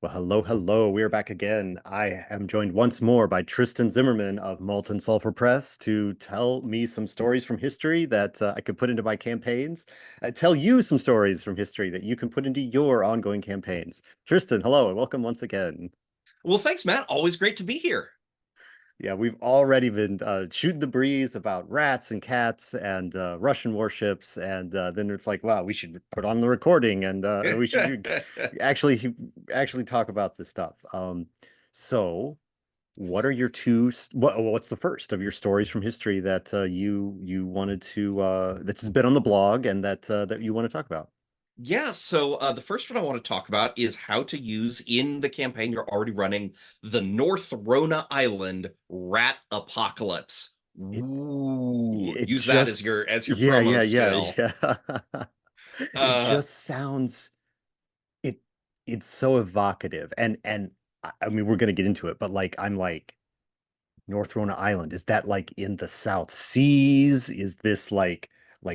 Well, hello, hello. We are back again. I am joined once more by Tristan Zimmerman of Molten Sulfur Press to tell me some stories from history that I could put into my campaigns. Tell you some stories from history that you can put into your ongoing campaigns. Tristan, hello, and welcome once again. Well, thanks, Matt. Always great to be here. Yeah, we've already been shooting the breeze about rats and cats and Russian warships, and then it's like, wow, we should put on the recording and we should actually actually talk about this stuff. So, what are your what's the first of your stories from history that you wanted to that's been on the blog and that you want to talk about? Yeah, so the first one I want to talk about is how to use in the campaign you're already running the North Rona Island Rat Apocalypse. It Ooh, it use that as just your yeah promo yeah yeah skill. yeah. It Uh, just sounds it it's so evocative and I mean we're gonna get into it, but like I'm like North Rona Island, is that like in the South Seas? Is this like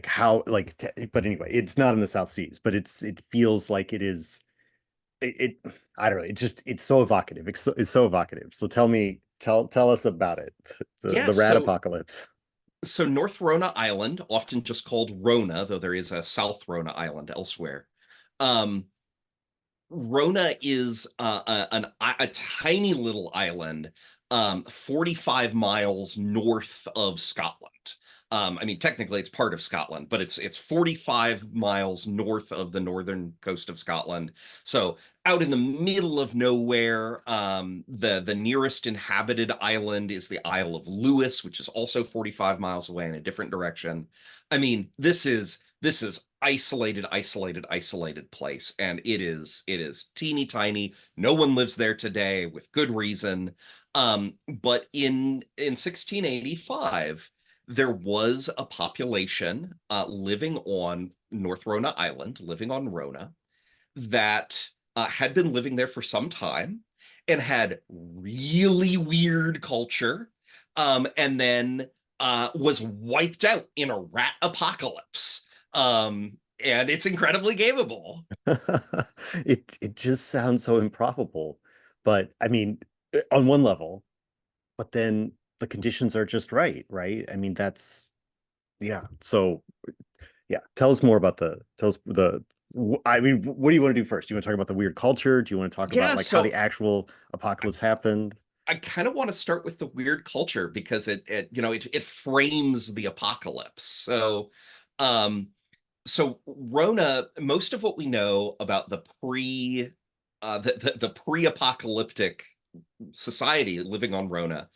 how like but anyway, it's not in the South Seas, but it feels like it is it I don't know, it's so evocative. It's so evocative. So tell us about it. yeah, The rat apocalypse. so North Rona Island, often just called Rona, though there is a South Rona Island elsewhere. Um, Rona is a tiny little island, 45 miles north of Scotland. I mean, technically it's part of Scotland, but it's 45 miles north of the northern coast of Scotland. So out in the middle of nowhere, the nearest inhabited island is the Isle of Lewis, which is also 45 miles away in a different direction. I mean, this is isolated place, and it is teeny tiny. No one lives there today with good reason. But in 1685, there was a population living on North Rona Island, living on Rona, that had been living there for some time and had really weird culture, and then was wiped out in a rat apocalypse. And it's incredibly gameable. It just sounds so improbable. But I mean, on one level, but then the conditions are just right, right? I mean, that's yeah. So yeah, tell us more about tell us I mean, what do you want to do first? Do you want to talk about the weird culture? Do you want to talk about Yeah, like how the so actual apocalypse happened? I kind of want to start with the weird culture because it frames the apocalypse. Um, so Rona, most of what we know about the pre-apocalyptic society living on Rona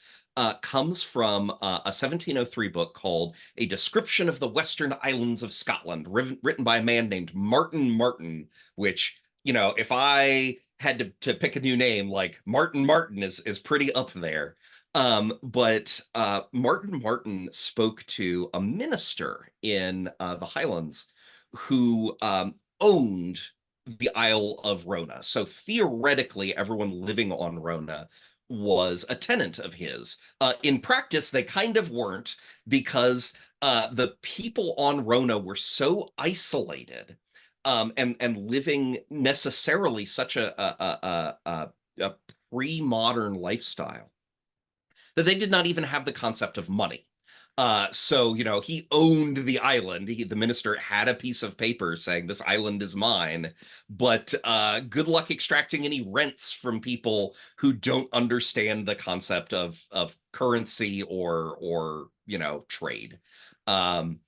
comes from a 1703 book called A Description of the Western Islands of Scotland, written by a man named Martin Martin, which, if I had to pick a new name, like Martin Martin is pretty up there. But Martin Martin spoke to a minister in the Highlands who owned the Isle of Rona. So theoretically, everyone living on Rona was a tenant of his. In practice, they kind of weren't, because the people on Rona were so isolated, and living necessarily such a pre-modern lifestyle, that they did not even have the concept of money. So, he owned the island. The minister had a piece of paper saying this island is mine, but good luck extracting any rents from people who don't understand the concept of currency or trade. Um,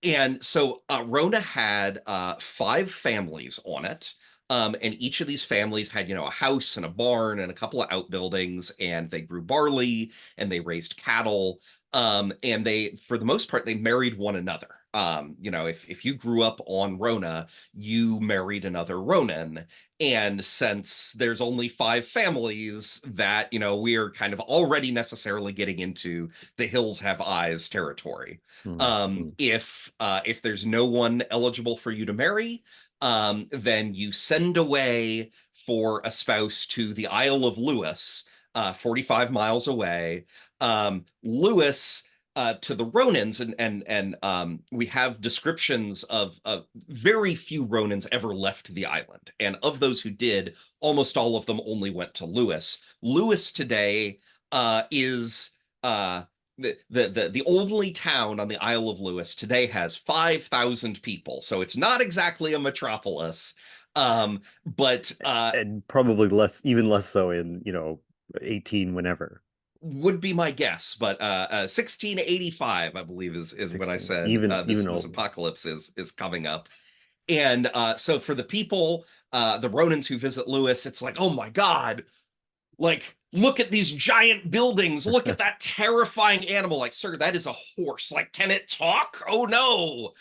and so Rona had five families on it. And each of these families had, a house and a barn and a couple of outbuildings, and they grew barley and they raised cattle. And they, for the most part, they married one another. If you grew up on Rona, you married another Ronan. And since there's only five families, that, we're kind of already necessarily getting into the hills have eyes territory. Hmm. If there's no one eligible for you to marry, then you send away for a spouse to the Isle of Lewis, 45 miles away. Lewis to the Ronins, and we have descriptions of very few Ronins ever left the island, and of those who did, almost all of them only went to Lewis. Lewis today is the only town on the Isle of Lewis today has 5,000 people, so it's not exactly a metropolis. But And probably less, even less so in, 18 whenever. would be my guess, but 1685, I believe, is when I 16, said even this older. apocalypse is coming up. And so for the people, the Ronins who visit Lewis, it's like, oh my God, like, look at these giant buildings. Look at that terrifying animal. Like, sir, that is a horse. Like, can it talk? Oh no.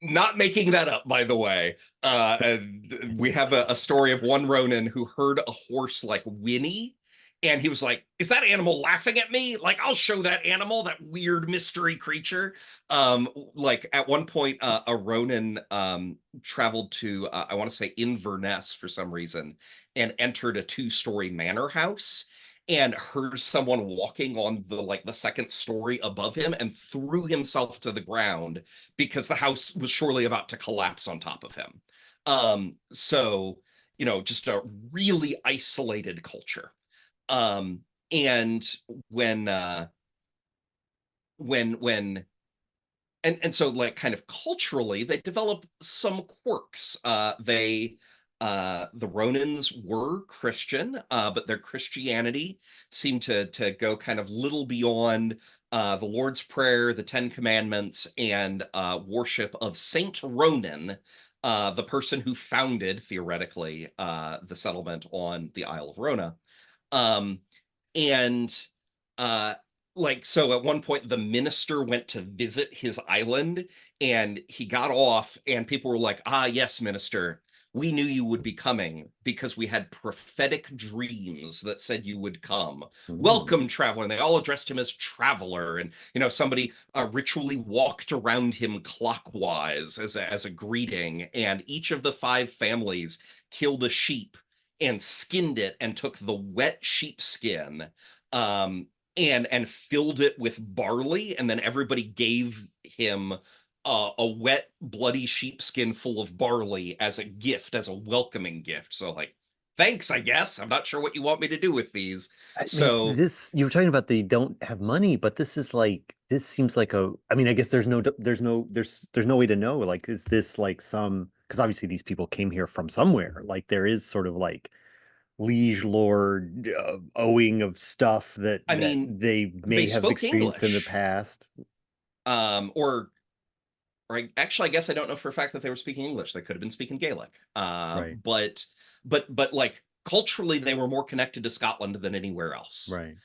Not making that up, by the way. And we have a story of one Ronin who heard a horse like whinny, and he was like, "Is that animal laughing at me? Like, I'll show that animal, that weird mystery creature." Like at one point, a Ronin traveled to, I want to say, Inverness for some reason, and entered a two-story manor house, and heard someone walking on the second story above him, and threw himself to the ground because the house was surely about to collapse on top of him. So, just a really isolated culture. Um, and when when and so, like, kind of culturally, they develop some quirks. The Ronins were Christian, but their Christianity seemed to go kind of little beyond the Lord's Prayer, the Ten Commandments, and worship of Saint Ronan, the person who founded, theoretically, the settlement on the Isle of Rona. Um, and uh, so at one point, the minister went to visit his island, and he got off, and people were like, "Ah, yes, minister, we knew you would be coming because we had prophetic dreams that said you would come. Mm. Welcome, traveler." And they all addressed him as traveler. And, somebody ritually walked around him clockwise as a greeting. And each of the five families killed a sheep and skinned it and took the wet sheepskin, um, and filled it with barley. And then everybody gave him a wet, bloody sheepskin full of barley as a gift, as a welcoming gift. So, like, thanks, I guess. I'm not sure what you want me to do with these. I mean, So, you were talking about they don't have money, but this seems like I mean, I guess there's no way to know. Like, is this like because obviously these people came here from somewhere. Like, there is sort of like liege lord owing of stuff I that mean, they they may have spoke experienced in the English. past. Or actually, I guess I don't know for a fact that they were speaking English. They could have been speaking Gaelic. Right, But like, culturally, they were more connected to Scotland than anywhere else. right.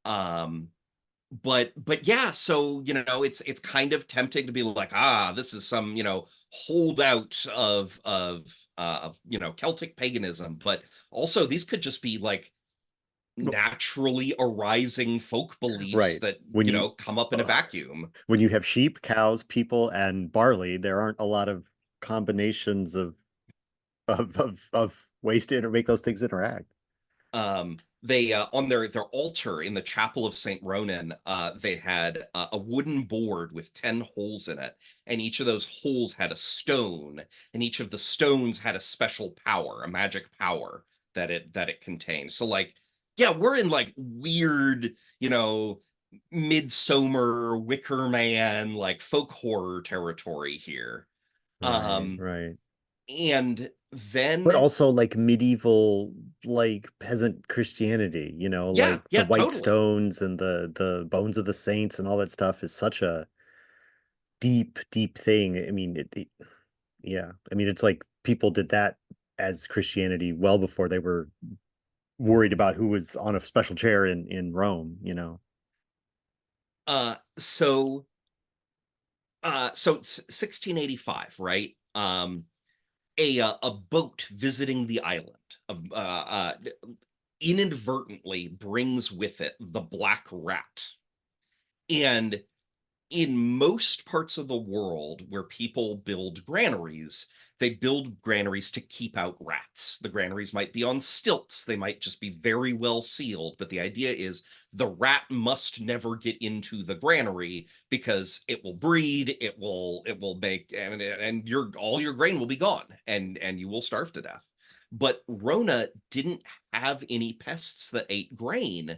Um, but yeah, so, it's kind of tempting to be like, ah, this is some, holdout of Celtic paganism. But also, these could just be like naturally arising folk beliefs Right. that, When you come up in a uh, vacuum. when you have sheep, cows, people, and barley, there aren't a lot of combinations of ways to make those things interact. They on their altar in the chapel of Saint Ronan, they had a wooden board with 10 holes in it, and each of those holes had a stone, and each of the stones had a special power, a magic power that it contained. So, like, yeah, we're in like weird, midsummer Wicker Man, like, folk horror territory here. Right, Um, right. and But then, also like medieval, like peasant Christianity, yeah, like the yeah, white totally. stones and the bones of the saints and all that stuff is such a deep, deep thing. I mean, yeah. I mean, it's like people did that as Christianity well before they were worried about who was on a special chair in Rome. So 1685, right? A boat visiting the island of inadvertently brings with it the black rat. And in most parts of the world where people build granaries, they build granaries to keep out rats. The granaries might be on stilts, they might just be very well sealed, but the idea is the rat must never get into the granary because it will breed, it will make, and your all your grain will be gone, and you will starve to death. But Rona didn't have any pests that ate grain.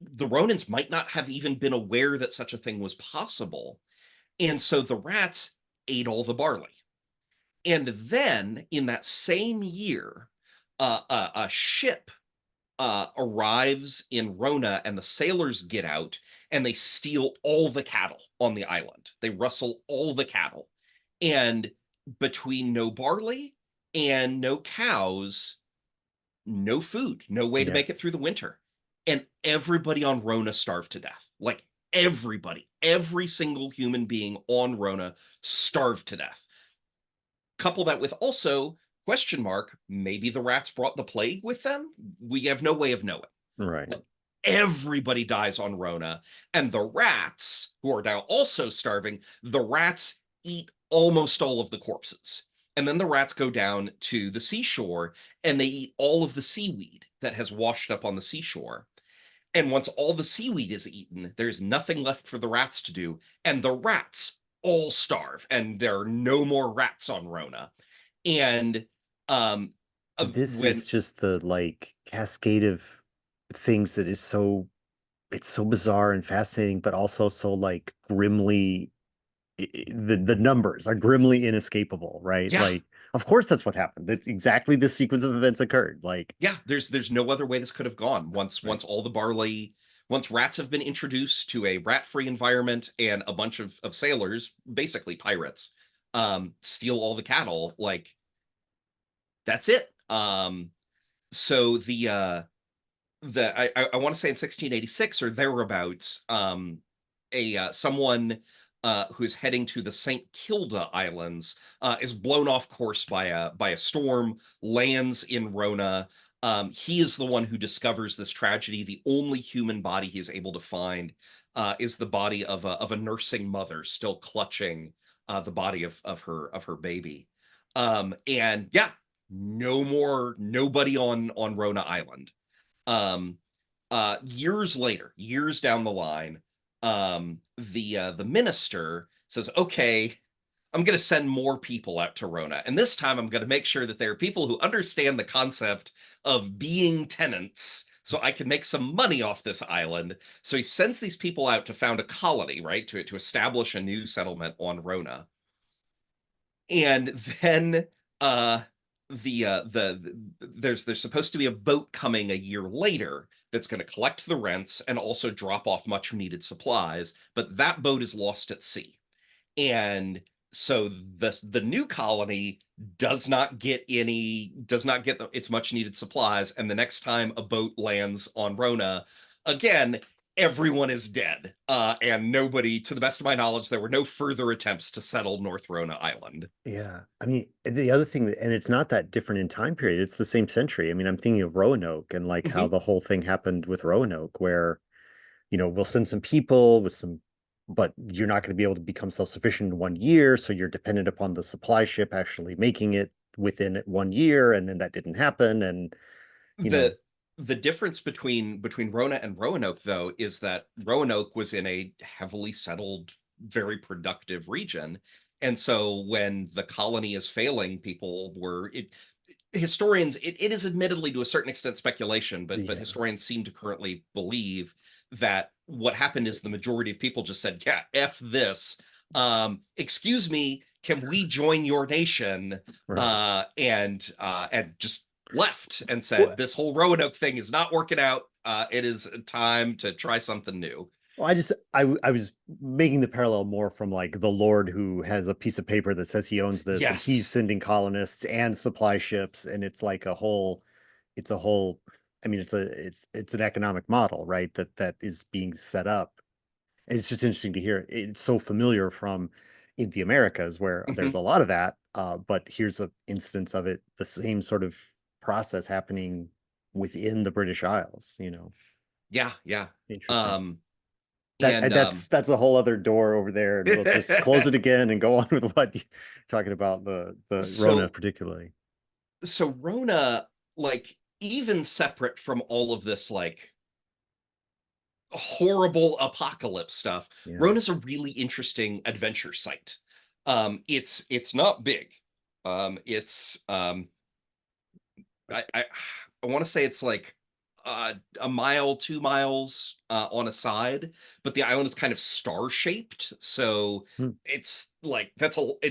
The Ronans might not have even been aware that such a thing was possible. And so the rats ate all the barley. And then in that same year, a ship arrives in Rona, and the sailors get out and they steal all the cattle on the island. They rustle all the cattle. And between no barley and no cows, no food, no way to Yeah. make it through the winter. And everybody on Rona starved to death. Like everybody, every single human being on Rona starved to death. Couple that with also question mark, maybe the rats brought the plague with them. We have no way of knowing. Right. But everybody dies on Rona, and the rats, who are now also starving, the rats eat almost all of the corpses. And then the rats go down to the seashore and they eat all of the seaweed that has washed up on the seashore. And once all the seaweed is eaten, there's nothing left for the rats to do. And the rats all starve, and there are no more rats on Rona. And um, This is when just the like cascade of things that is so it's so bizarre and fascinating, but also so like grimly the numbers are grimly inescapable, right? yeah, Like, of course that's what happened. That's exactly this sequence of events occurred. Like, yeah, there's no other way this could have gone. right. Once all the barley, once rats have been introduced to a rat-free environment, and a bunch of sailors, basically pirates, steal all the cattle, like that's it. So I want to say in 1686 or thereabouts, a someone who's heading to the St. Kilda Islands is blown off course by a storm, lands in Rona. He is the one who discovers this tragedy. The only human body he is able to find is the body of a nursing mother still clutching the body of her baby. And yeah, nobody on Rona Island. Um, Years later, years down the line, the minister says, "Okay, I'm going to send more people out to Rona, and this time I'm going to make sure that there are people who understand the concept of being tenants." So I can make some money off this island. So he sends these people out to found a colony, right? To establish a new settlement on Rona. And then uh there's supposed to be a boat coming a year later that's going to collect the rents and also drop off much needed supplies, but that boat is lost at sea. And so the new colony does not get its much needed supplies, and the next time a boat lands on Rona, again, everyone is dead, and nobody, to the best of my knowledge, there were no further attempts to settle North Rona Island. Yeah. I mean, the other thing that, and it's not that different in time period. It's the same century. I mean, I'm thinking of Roanoke and like how Mhm. the whole thing happened with Roanoke, where, we'll send some people with some, but you're not going to be able to become self-sufficient in 1 year. So you're dependent upon the supply ship actually making it within 1 year. And then that didn't happen. And, you know, the the difference between Rona and Roanoke, though, is that Roanoke was in a heavily settled, very productive region, and so when the colony is failing, people were it historians, it is admittedly to a certain extent speculation, but yeah, historians seem to currently believe that what happened is the majority of people just said, yeah, f this, excuse me, can we join your nation, right. and just left and Well, said, this whole Roanoke thing is not working out, it is time to try something new. Well, I was making the parallel more from like the Lord who has a piece of paper that says he owns this and he's Yes. sending colonists and supply ships and it's like a whole I mean it's an economic model, right? That is being set up. And it's just interesting to hear. It's so familiar from in the Americas where there's Mhm. a lot of that. But here's an instance of it, the same sort of process happening within the British Isles, Yeah, yeah. Interesting. um And that's a whole other door over there, and we'll just close it again and go on with what you're talking about the Rona so particularly. so Rona, like, even separate from all of this like horrible apocalypse stuff, Yeah. Rona's a really interesting adventure site. It's not big. It's I I want to say it's like a mile, 2 miles on a side, but the island is kind of star shaped, so Hmm. it's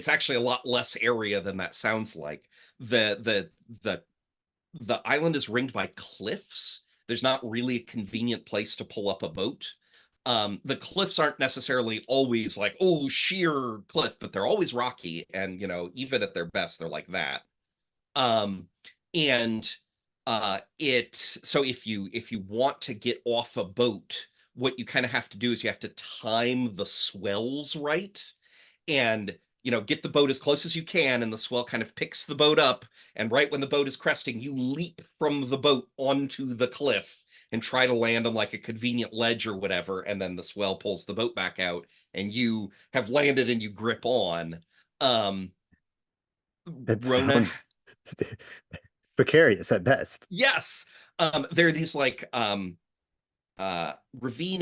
actually a lot less area than that sounds like. The the island is ringed by cliffs. There's not really a convenient place to pull up a boat. The cliffs aren't necessarily always like, oh, sheer cliff, but they're always rocky, and even at their best, they're like that. Um, and it so if you want to get off a boat, what you kind of have to do is you have to time the swells right, and get the boat as close as you can, and the swell kind of picks the boat up, and right when the boat is cresting, you leap from the boat onto the cliff and try to land on like a convenient ledge or whatever, and then the swell pulls the boat back out, and you have landed and you grip on. um It Rona. sounds precarious at best. Yes. There are these like ravine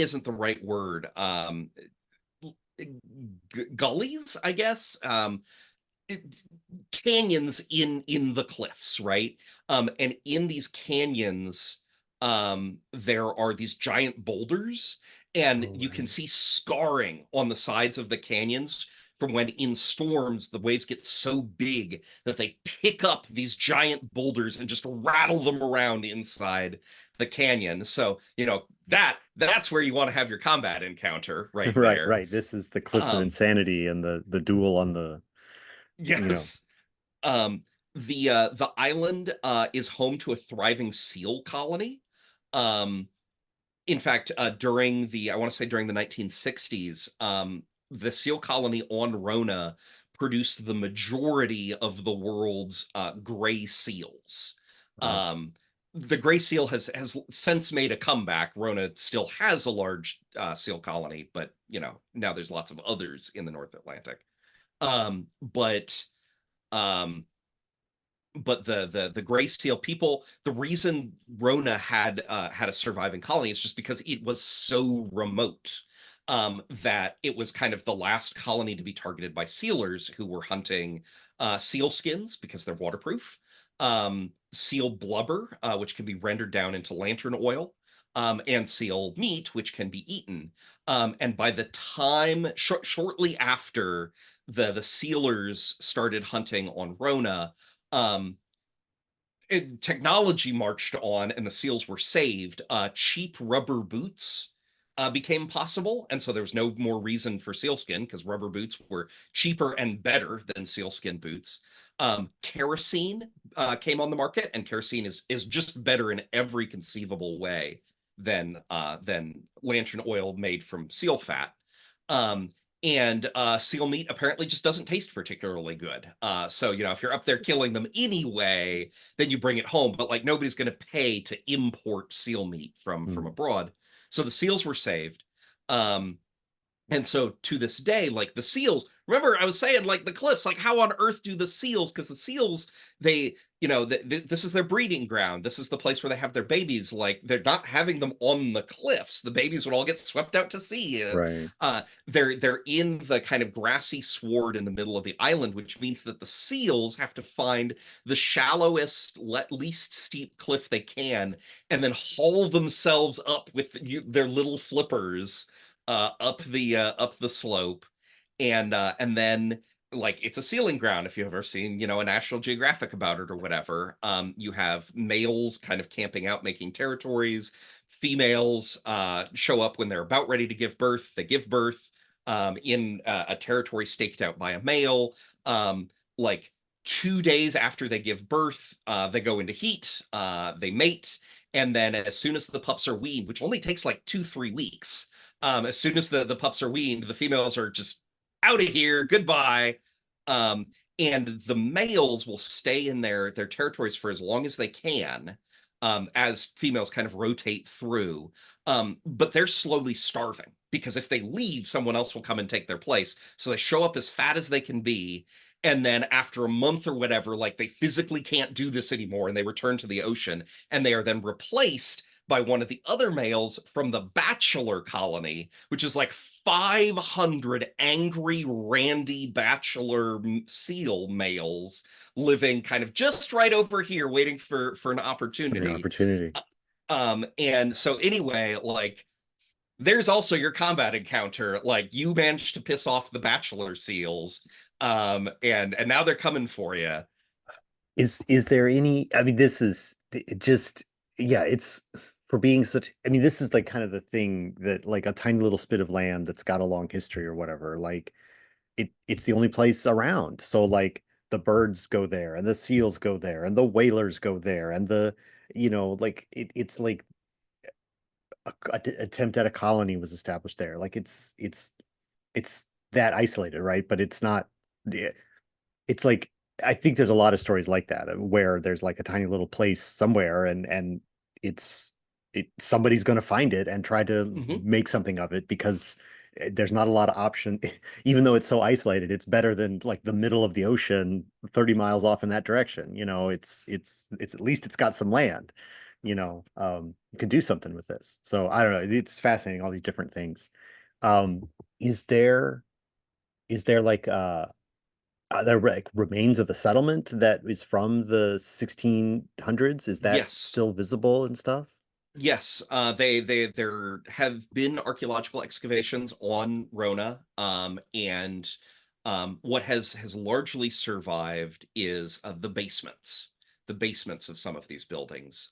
isn't the right word. Gullies, I guess. It- Canyons in the cliffs, right? And in these canyons, there are these giant boulders, and Oh, you can right. see scarring on the sides of the canyons from when in storms the waves get so big that they pick up these giant boulders and just rattle them around inside the canyon. So, that's where you want to have your combat encounter right Right, there. right. This is the Cliffs of Um, Insanity and the duel on the, you know. yes. Um, the island is home to a thriving seal colony. Um, in fact, I want to say during the 1960s, the seal colony on Rona produced the majority of the world's gray seals. Wow. Um, the gray seal has since made a comeback. Rona still has a large seal colony, but now there's lots of others in the North Atlantic. But um, the gray seal people, the reason Rona had a surviving colony is just because it was so remote, that it was kind of the last colony to be targeted by sealers who were hunting seal skins because they're waterproof, seal blubber, which can be rendered down into lantern oil, and seal meat, which can be eaten. And by the time shortly after the sealers started hunting on Rona, um, technology marched on and the seals were saved. Cheap rubber boots became possible, and so there was no more reason for sealskin because rubber boots were cheaper and better than sealskin boots. Kerosene came on the market, and kerosene is just better in every conceivable way than lantern oil made from seal fat. Um, and seal meat apparently just doesn't taste particularly good. So if you're up there killing them anyway, then you bring it home. But like nobody's going to pay to import seal meat from Hmm. abroad. So the seals were saved. Um, and so to this day, like the seals, remember I was saying like the cliffs, like how on earth do the seals, because the seals, they, this is their breeding ground. This is the place where they have their babies. Like they're not having them on the cliffs. The babies would all get swept out to sea. Right. They're in the kind of grassy sward in the middle of the island, which means that the seals have to find the shallowest, least steep cliff they can, and then haul themselves up with their little flippers up the slope, and then like it's a sealing ground. If you've ever seen a National Geographic about it or whatever, you have males kind of camping out making territories. Females show up when they're about ready to give birth. They give birth in a territory staked out by a male. Like 2 days after they give birth, they go into heat, they mate, and then as soon as the pups are weaned, which only takes like 2-3 weeks, as soon as the pups are weaned, the females are just out of here, goodbye. Um, and the males will stay in their territories for as long as they can, as females kind of rotate through. But they're slowly starving. because if they leave, someone else will come and take their place. So they show up as fat as they can be. And then after a month or whatever, like they physically can't do this anymore and they return to the ocean, and they are then replaced by one of the other males from the bachelor colony, which is like 500 angry, randy bachelor seal males living kind of just right over here, waiting for an For an opportunity. opportunity. And so anyway, like there's also your combat encounter. Like you managed to piss off the bachelor seals, and now they're coming for you. Is there any, I mean, this is it just, yeah, it's for being such, I mean, this is like kind of the thing that like a tiny little spit of land that's got a long history or whatever, like it's the only place around. So like the birds go there and the seals go there and the whalers go there and the, like it's like attempt at a colony was established there. Like it's that isolated, right? But it's not. It's like I think there's a lot of stories like that where there's like a tiny little place somewhere, and it's somebody's going to find it and try to Mhm. make something of it because there's not a lot of option. Even though it's so isolated, it's better than like the middle of the ocean 30 miles off in that direction. It's at least it's got some land. You can do something with this. So I don't know. It's fascinating, all these different things. Um, is there like are there like remains of the settlement that is from the 1600s? Is that Yes. still visible and stuff? Yes, they there have been archaeological excavations on Rona, and what has largely survived is the basements of some of these buildings.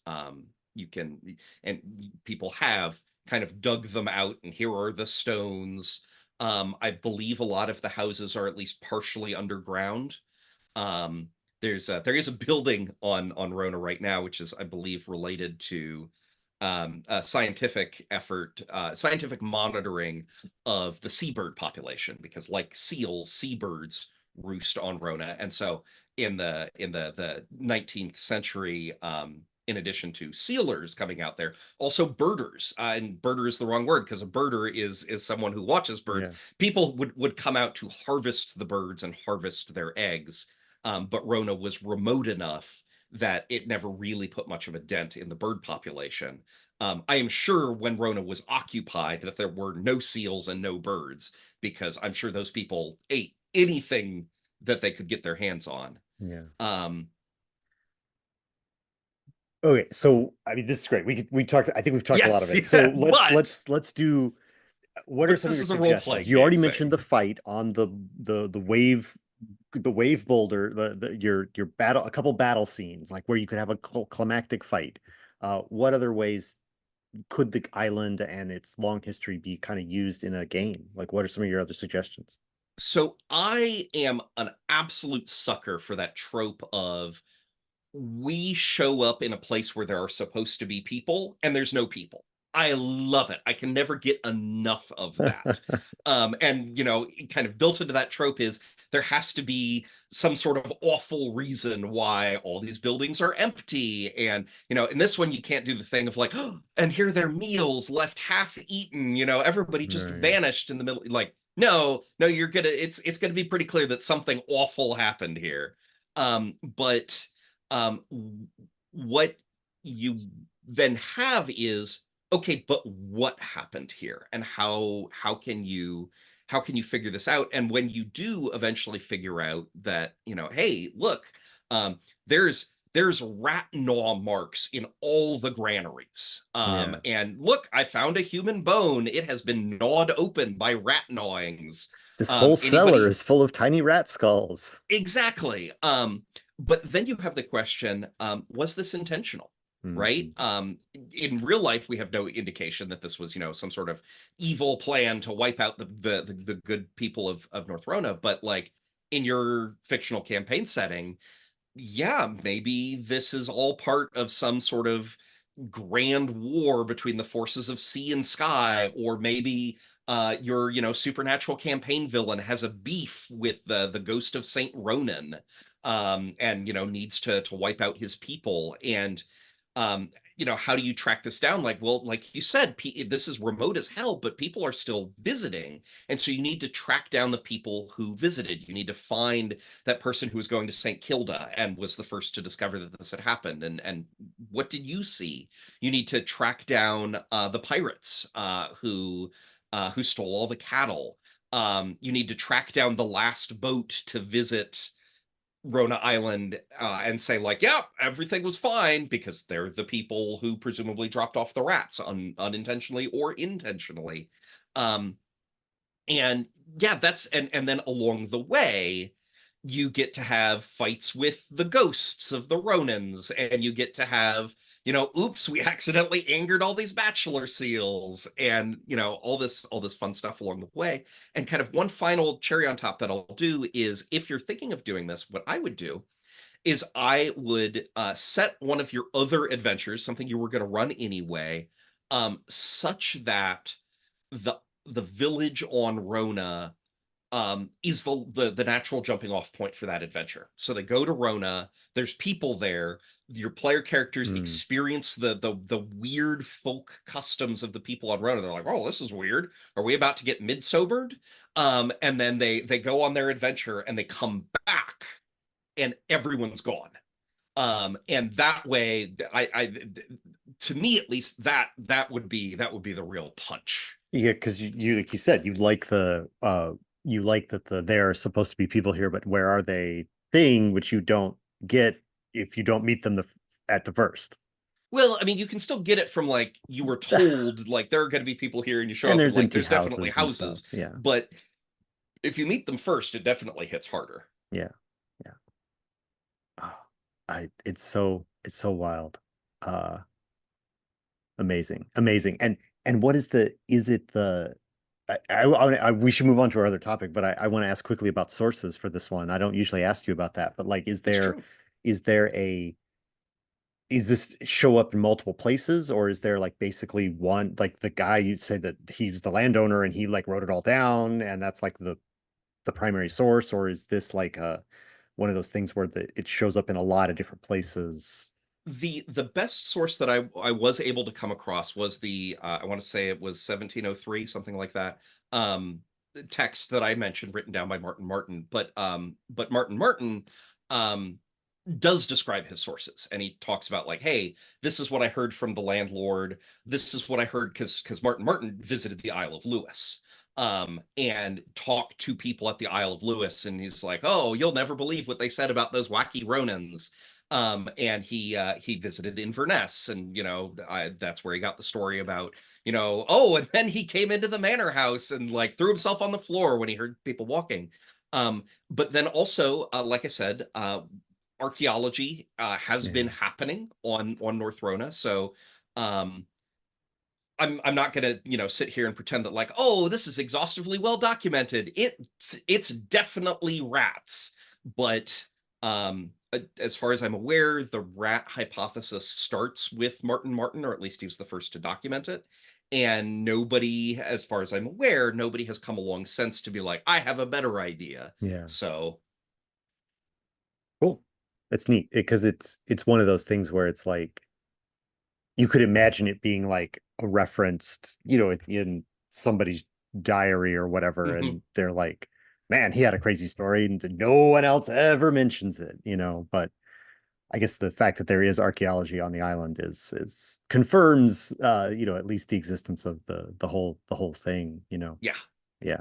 You can and people have kind of dug them out, and here are the stones. I believe a lot of the houses are at least partially underground. Um, there is a building on Rona right now, which is, I believe, related to a scientific effort, scientific monitoring of the seabird population, because like seals, seabirds roost on Rona, and so in the 19th century, in addition to sealers coming out there, also birders, and birder is the wrong word because a birder is someone who watches birds. Yeah. People would come out to harvest the birds and harvest their eggs, but Rona was remote enough that it never really put much of a dent in the bird population. I am sure when Rona was occupied that there were no seals and no birds, because I'm sure those people ate anything that they could get their hands on. Yeah. Um, Okay, so I mean, this is great. We talked. I think we've talked a lot of yes, it. So yeah, let's but let's let's do. What are some of this your is a role suggestions? playing You already game mentioned the thing. fight on the wave boulder, your battle, a couple battle scenes, like where you could have a climactic fight. What other ways could the island and its long history be kind of used in a game? Like, what are some of your other suggestions? So I am an absolute sucker for that trope of we show up in a place where there are supposed to be people and there's no people. I love it. I can never get enough of that. And kind of built into that trope is there has to be some sort of awful reason why all these buildings are empty. And in this one, you can't do the thing of like, oh, and here are their meals left half eaten. Everybody just Right. vanished in the middle. Like, no, no, it's gonna be pretty clear that something awful happened here. But um, what you then have is, okay, but what happened here, and how can you figure this out? And when you do eventually figure out that, hey, look, there's rat gnaw marks in all the granaries. Yeah. And look, I found a human bone. It has been gnawed open by rat gnawings. This whole cellar Anybody is full of tiny rat skulls. Exactly. But then you have the question, was this intentional? Right? Mhm. In real life, we have no indication that this was, some sort of evil plan to wipe out the good people of North Rona. But like in your fictional campaign setting, yeah, maybe this is all part of some sort of grand war between the forces of sea and sky, or maybe your supernatural campaign villain has a beef with the ghost of Saint Ronan, and needs to wipe out his people. And how do you track this down? Like, well, like you said, this is remote as hell, but people are still visiting. And so you need to track down the people who visited. You need to find that person who was going to St. Kilda and was the first to discover that this had happened. And what did you see? You need to track down the pirates who stole all the cattle. You need to track down the last boat to visit Rona Island and say like, yeah, everything was fine because they're the people who presumably dropped off the rats unintentionally or intentionally. Um, and yeah, and then along the way, you get to have fights with the ghosts of the Ronins, and you get to have, oops, we accidentally angered all these bachelor seals, and all this fun stuff along the way. And kind of one final cherry on top that I'll do is, if you're thinking of doing this, what I would do is I would set one of your other adventures, something you were going to run anyway, such that the village on Rona is the natural jumping off point for that adventure. So they go to Rona. There's people there. Your player characters Mm. experience the weird folk customs of the people on Rona. They're like, oh, this is weird. Are we about to get mid-sobered? And then they go on their adventure and they come back and everyone's gone. And that way, to me at least, that would be the real punch. Yeah, because you like you said, you like that there are supposed to be people here, but where are they thing, which you don't get if you don't meet them at the first. Well, I mean, you can still get it from like you were told like there are going to be people here, and you show And up and there's like empty there's definitely houses and stuff. houses, Yeah. but if you meet them first, it definitely hits harder. Yeah. Yeah. Oh, it's so wild. Uh Amazing. Amazing. And what is it the we should move on to our other topic, but I want to ask quickly about sources for this one. I don't usually ask you about that, but like, It's true. is there a, is this show up in multiple places, or is there like basically one, like the guy you say that he's the landowner and he like wrote it all down and that's like the primary source, or is this like one of those things where it shows up in a lot of different places? The best source that I was able to come across was the I want to say it was 1703, something like that. Text that I mentioned written down by Martin Martin, but Martin Martin um does describe his sources, and he talks about like, hey, this is what I heard from the landlord. This is what I heard because Martin Martin visited the Isle of Lewis and talked to people at the Isle of Lewis, and he's like, oh, you'll never believe what they said about those wacky Ronins. And he visited Inverness, and that's where he got the story about, oh, and then he came into the manor house and like threw himself on the floor when he heard people walking. But then also, like I said, archaeology has Yeah. been happening on North Rona. So um, I'm not gonna sit here and pretend that like, oh, this is exhaustively well documented. It's definitely rats, but as far as I'm aware, the rat hypothesis starts with Martin Martin, or at least he was the first to document it. And nobody, as far as I'm aware, nobody has come along since to be like, I have a better idea. Yeah. So Cool. It's neat because it's one of those things where it's like you could imagine it being like a referenced, in somebody's diary or whatever, mhm. and they're like, man, he had a crazy story, and no one else ever mentions it. But I guess the fact that there is archaeology on the island is confirms at least the existence of the whole thing. Yeah. Yeah.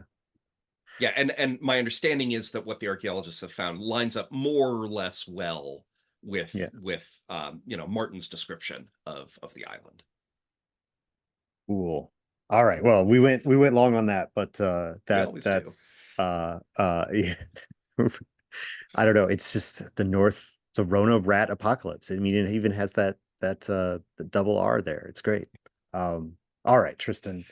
Yeah, and my understanding is that what the archaeologists have found lines up more or less well with Yeah. Martin's description of the island. Cool. All right. Well, we went long on that, but We always do. that's yeah. I don't know. It's just the Rona rat apocalypse. I mean, it even has that the double R there. It's great. All right, Tristan.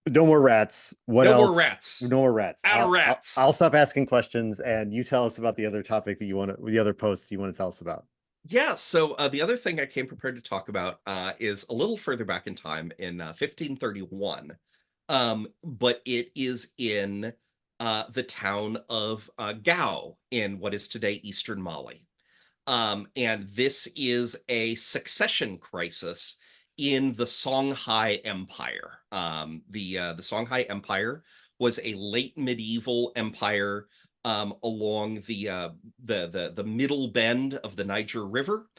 No more rats. What No more else? rats. No more rats. Out of I'll rats. stop asking questions and you tell us about the other topic that the other post you want to tell us about. Yeah, so the other thing I came prepared to talk about is a little further back in time in 1531. But it is in the town of Gao in what is today Eastern Mali. And this is a succession crisis in the Songhai Empire. The Songhai Empire was a late medieval empire along the middle bend of the Niger River.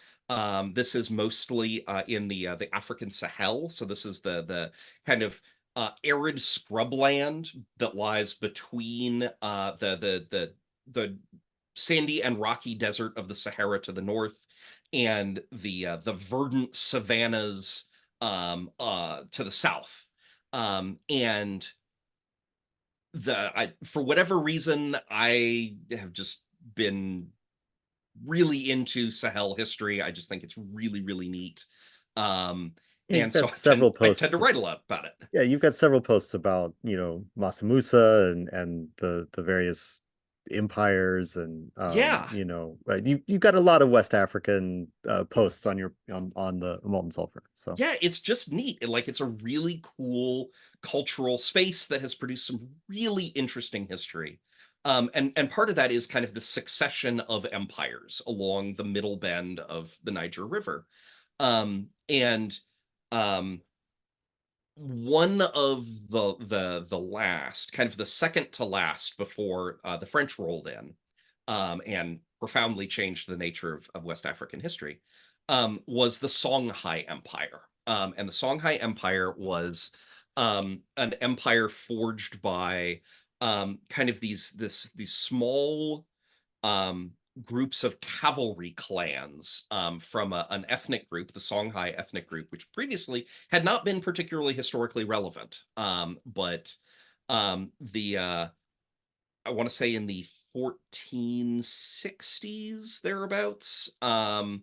This is mostly in the African Sahel. So this is the kind of arid scrubland that lies between the sandy and rocky desert of the Sahara to the north, and the verdant savannas to the south. And for whatever reason, I have just been really into Sahel history. I just think it's really, really neat. You've And got so several I tend to posts. write a lot about it. Yeah, you've got several posts about, Masa Musa and the various empires and Yeah. you've got a lot of West African posts on your on the molten sulfur. So Yeah, it's just neat. Like it's a really cool cultural space that has produced some really interesting history. And part of that is kind of the succession of empires along the middle bend of the Niger River. And um, one of the last, kind of the second to last before the French rolled in, and profoundly changed the nature of West African history, was the Songhai Empire. And the Songhai Empire was an empire forged by kind of these small um, groups of cavalry clans from an ethnic group, the Songhai ethnic group, which previously had not been particularly historically relevant. But the I want to say in the 1460s thereabouts, the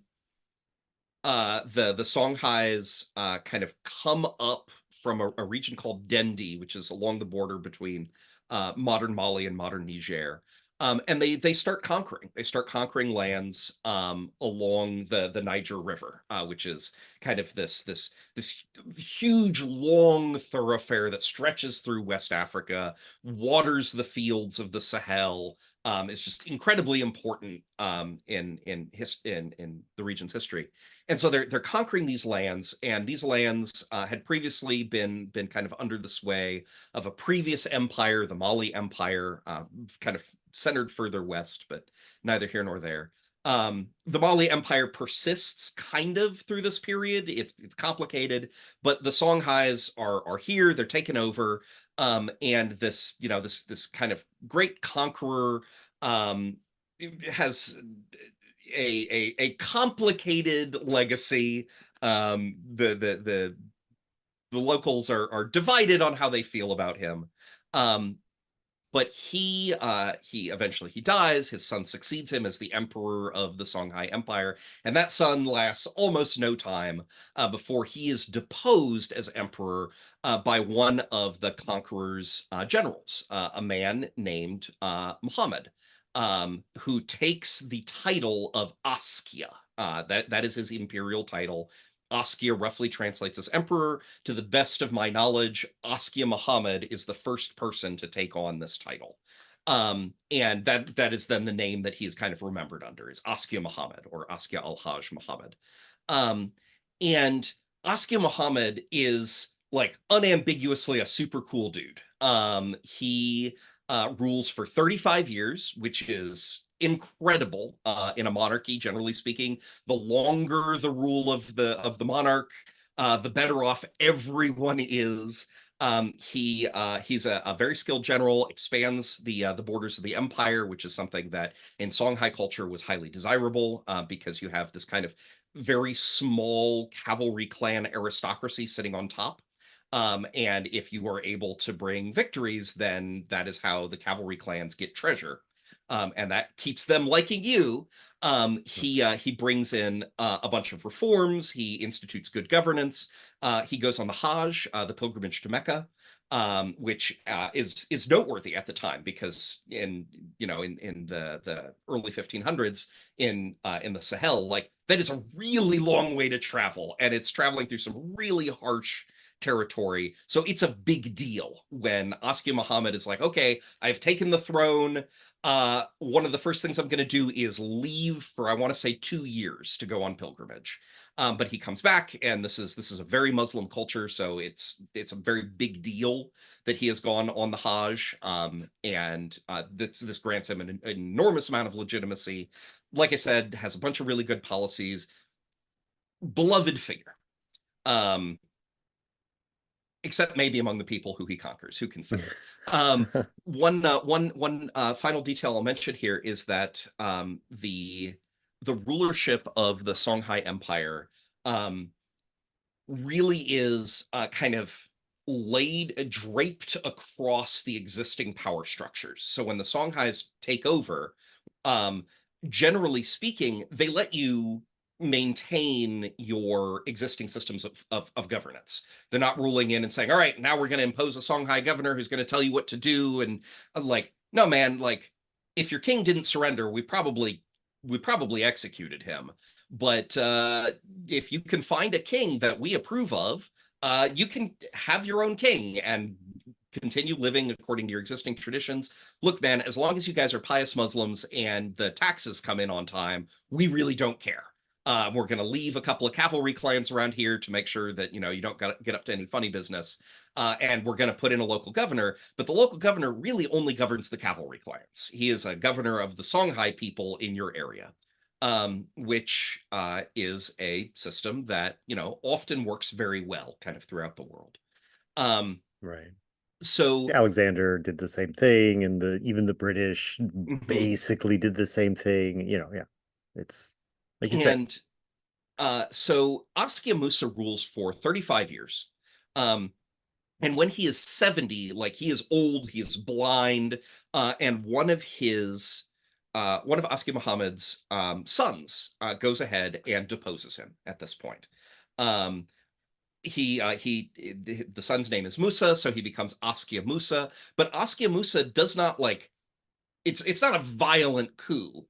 Songhais kind of come up from a region called Dendi, which is along the border between modern Mali and modern Niger. And they start conquering. They start conquering lands along the Niger River, which is kind of this huge long thoroughfare that stretches through West Africa, waters the fields of the Sahel. Is just incredibly important in the region's history. And so they're conquering these lands, and these lands had previously been kind of under the sway of a previous empire, the Mali Empire, kind of centered further west, but neither here nor there. The Mali Empire persists kind of through this period. It's complicated, but the Songhais are here. They're taken over, and this kind of great conqueror has a complicated legacy. The locals are divided on how they feel about him. But he eventually he dies. His son succeeds him as the emperor of the Songhai Empire, and that son lasts almost no time before he is deposed as emperor by one of the conqueror's generals, a man named Muhammad, who takes the title of Askia. That is his imperial title. Askia roughly translates as emperor. To the best of my knowledge, Askia Muhammad is the first person to take on this title. And that is then the name that he is kind of remembered under, is Askia Muhammad, or Askia al-Hajj Muhammad. Um, and Askia Muhammad is like unambiguously a super cool dude. He rules for 35 years, which is incredible in a monarchy, generally speaking. The longer the rule of the monarch, the better off everyone is. He's a very skilled general, expands the borders of the empire, which is something that in Songhai culture was highly desirable because you have this kind of very small cavalry clan aristocracy sitting on top. And if you are able to bring victories, then that is how the cavalry clans get treasure. And that keeps them liking you. He brings in a bunch of reforms. He institutes good governance. He goes on the Hajj, the pilgrimage to Mecca, which is noteworthy at the time because in the early 1500s in the Sahel, like that is a really long way to travel, and it's traveling through some really harsh territory. So it's a big deal when Askia Muhammad is like, okay, I've taken the throne. One of the first things I'm going to do is leave for, I want to say, 2 years to go on pilgrimage. But he comes back, and this is a very Muslim culture, so it's a very big deal that he has gone on the Hajj, and this grants him an enormous amount of legitimacy. Like I said, has a bunch of really good policies. Beloved figure. Um, except maybe among the people who he conquers, who can say it. One final detail I'll mention here is that the rulership of the Songhai Empire really is kind of draped across the existing power structures. So when the Songhais take over, um, generally speaking, they let you maintain your existing systems of governance. They're not ruling in and saying, all right, now we're going to impose a Songhai governor who's going to tell you what to do. And like, no, man, like if your king didn't surrender, we probably executed him. But if you can find a king that we approve of, you can have your own king and continue living according to your existing traditions. Look, man, as long as you guys are pious Muslims and the taxes come in on time, we really don't care. We're going to leave a couple of cavalry clans around here to make sure that, you don't get up to any funny business. And we're going to put in a local governor, but the local governor really only governs the cavalry clans. He is a governor of the Songhai people in your area, which is a system that, often works very well kind of throughout the world. Right. So Alexander did the same thing, and even the British mhm. basically did the same thing. Yeah. It's like you said. And so Askia Musa rules for 35 years. Um, and when he is 70, like he is old, he is blind, and one of Askia Muhammad's sons goes ahead and deposes him at this point. Um, the son's name is Musa, so he becomes Askia Musa. But Askia Musa does not like it's not a violent coup.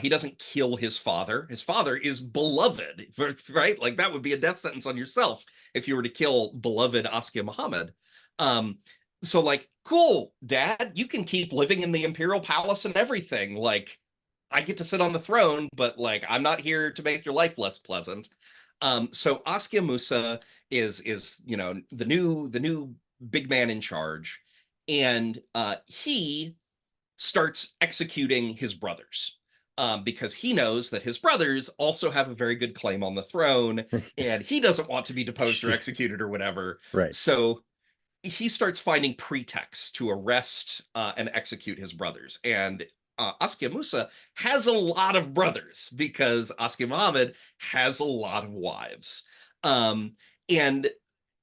He doesn't kill his father. His father is beloved, right? Like that would be a death sentence on yourself if you were to kill beloved Askia Muhammad. Um, so like, cool, Dad, you can keep living in the imperial palace and everything. Like, I get to sit on the throne, but like, I'm not here to make your life less pleasant. So Askia Musa is the new big man in charge, and he starts executing his brothers, because he knows that his brothers also have a very good claim on the throne, and he doesn't want to be deposed or executed or whatever. Right. So he starts finding pretexts to arrest and execute his brothers. And Askia Musa has a lot of brothers because Askia Muhammad has a lot of wives. And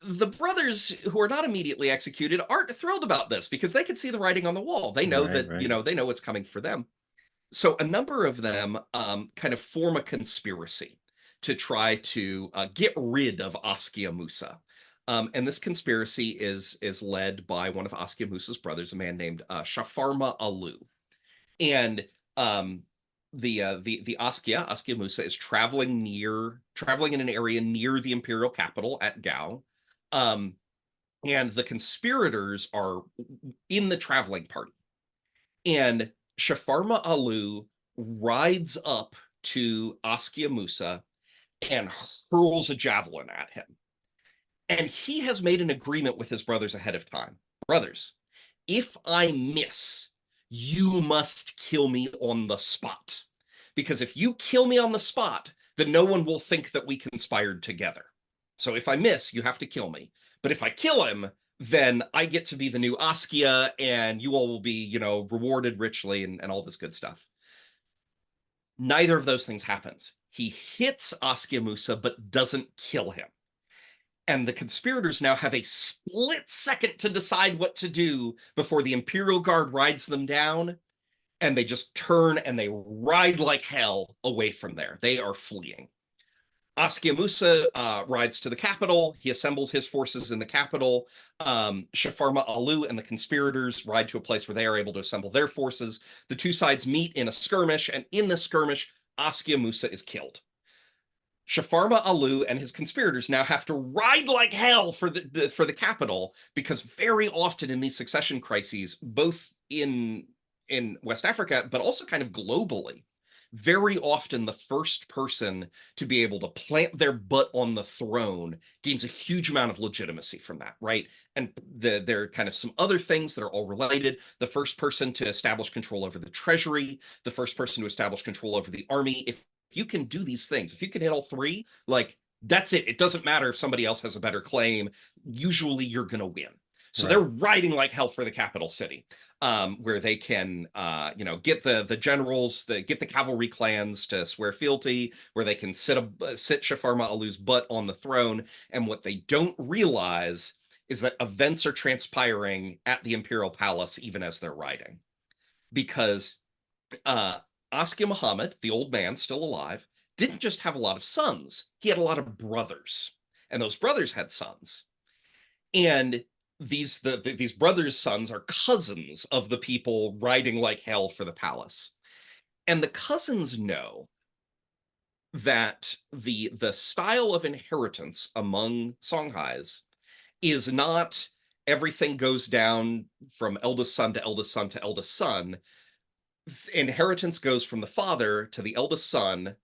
the brothers who are not immediately executed aren't thrilled about this because they can see the writing on the wall. They know Right, that, right. they know what's coming for them. So a number of them kind of form a conspiracy to try to get rid of Askia Musa. And this conspiracy is led by one of Askia Musa's brothers, a man named Shafarma Alu. And the Askia Musa is traveling in an area near the imperial capital at Gao. Um, and the conspirators are in the traveling party. And Shafarma Alu rides up to Askia Musa and hurls a javelin at him. And he has made an agreement with his brothers ahead of time. Brothers, if I miss, you must kill me on the spot. Because if you kill me on the spot, then no one will think that we conspired together. So if I miss, you have to kill me. But if I kill him, then I get to be the new Askia, and you all will be, rewarded richly and all this good stuff. Neither of those things happens. He hits Askia Musa, but doesn't kill him. And the conspirators now have a split second to decide what to do before the Imperial Guard rides them down. And they just turn and they ride like hell away from there. They are fleeing. Askia Musa rides to the capital. He assembles his forces in the capital. Shafarma Alu and the conspirators ride to a place where they are able to assemble their forces. The two sides meet in a skirmish, and in the skirmish, Askia Musa is killed. Shafarma Alu and his conspirators now have to ride like hell for the capital, because very often in these succession crises, both in West Africa, but also kind of globally, very often the first person to be able to plant their butt on the throne gains a huge amount of legitimacy from that, right? And there are kind of some other things that are all related. The first person to establish control over the treasury, the first person to establish control over the army. If you can do these things, if you can hit all three, like that's it. It doesn't matter if somebody else has a better claim. Usually you're going to win. So Right. they're riding like hell for the capital city, where they can, get the generals, get the cavalry clans to swear fealty, where they can sit Shafarma Alu's butt on the throne. And what they don't realize is that events are transpiring at the imperial palace even as they're riding, because Askia Muhammad, the old man still alive, didn't just have a lot of sons; he had a lot of brothers, and those brothers had sons. And these brothers' sons are cousins of the people riding like hell for the palace. And the cousins know that the style of inheritance among Songhais is not everything goes down from eldest son to eldest son to eldest son. Inheritance goes from the father to the eldest son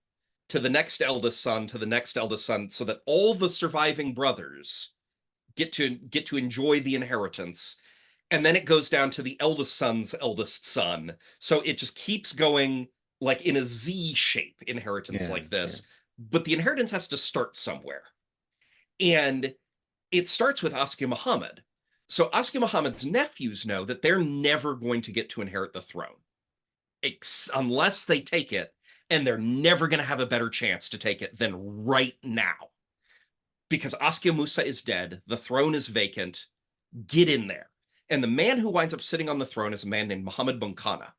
to the next eldest son to the next eldest son, so that all the surviving brothers get to enjoy the inheritance. And then it goes down to the eldest son's eldest son, so it just keeps going, like in a Z shape inheritance Yeah. like Yeah. this. But the inheritance has to start somewhere, and it starts with Askia Muhammad. So Askia Muhammad's nephews know that they're never going to get to inherit the throne unless they take it, and they're never going to have a better chance to take it than right now, because Askia Musa is dead, the throne is vacant. Get in there. And the man who winds up sitting on the throne is a man named Muhammad Bunkana.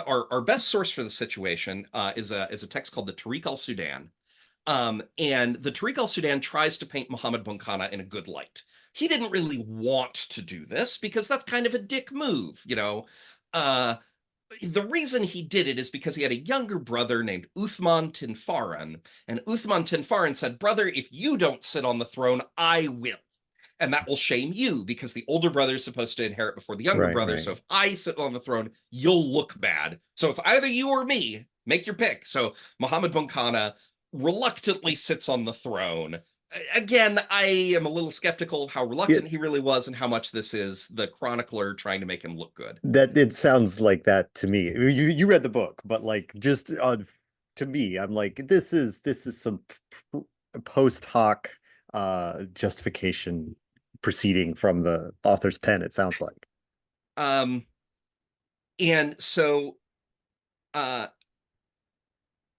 Our best source for the situation is a text called the Tariq al Sudan. And the Tariq al Sudan tries to paint Muhammad Bunkana in a good light. He didn't really want to do this because that's kind of a dick move. The reason he did it is because he had a younger brother named Uthman Tinfaran, and Uthman Tinfaran said, "Brother, if you don't sit on the throne, I will. And that will shame you, because the older brother is supposed to inherit before the younger Right. brother. Right. So if I sit on the throne, you'll look bad. So it's either you or me. Make your pick." So Muhammad Bunkana reluctantly sits on the throne. Again, I am a little skeptical of how Yeah. reluctant he really was and how much this is the chronicler trying to make him look good. That it sounds like that to me. You read the book, but like just to me, I'm like this is some post hoc justification proceeding from the author's pen, it sounds like. Um, and uh,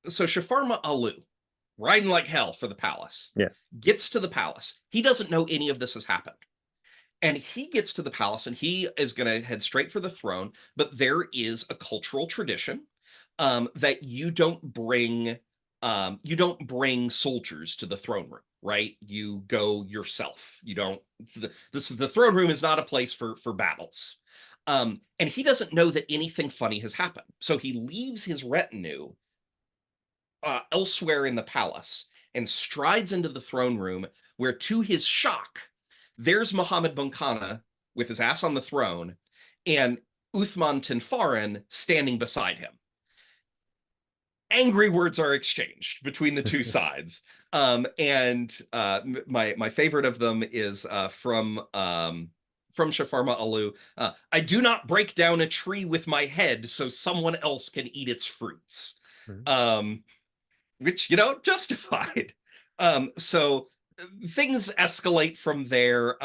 so Shafarma Alu, riding like hell for the palace, Yeah. gets to the palace. He doesn't know any of this has happened. And he gets to the palace and he is going to head straight for the throne. But there is a cultural tradition, that you don't bring soldiers to the throne room, right? You go yourself. You don't. The throne room is not a place for battles. And he doesn't know that anything funny has happened, so he leaves his retinue elsewhere in the palace and strides into the throne room, where, to his shock, there's Muhammad Bunkana with his ass on the throne and Uthman Tinfaran standing beside him. Angry words are exchanged between the two sides. And my favorite of them is from Shafarma Alu. "I do not break down a tree with my head so someone else can eat its fruits." Mhm. Um, which, justified. So things escalate from there.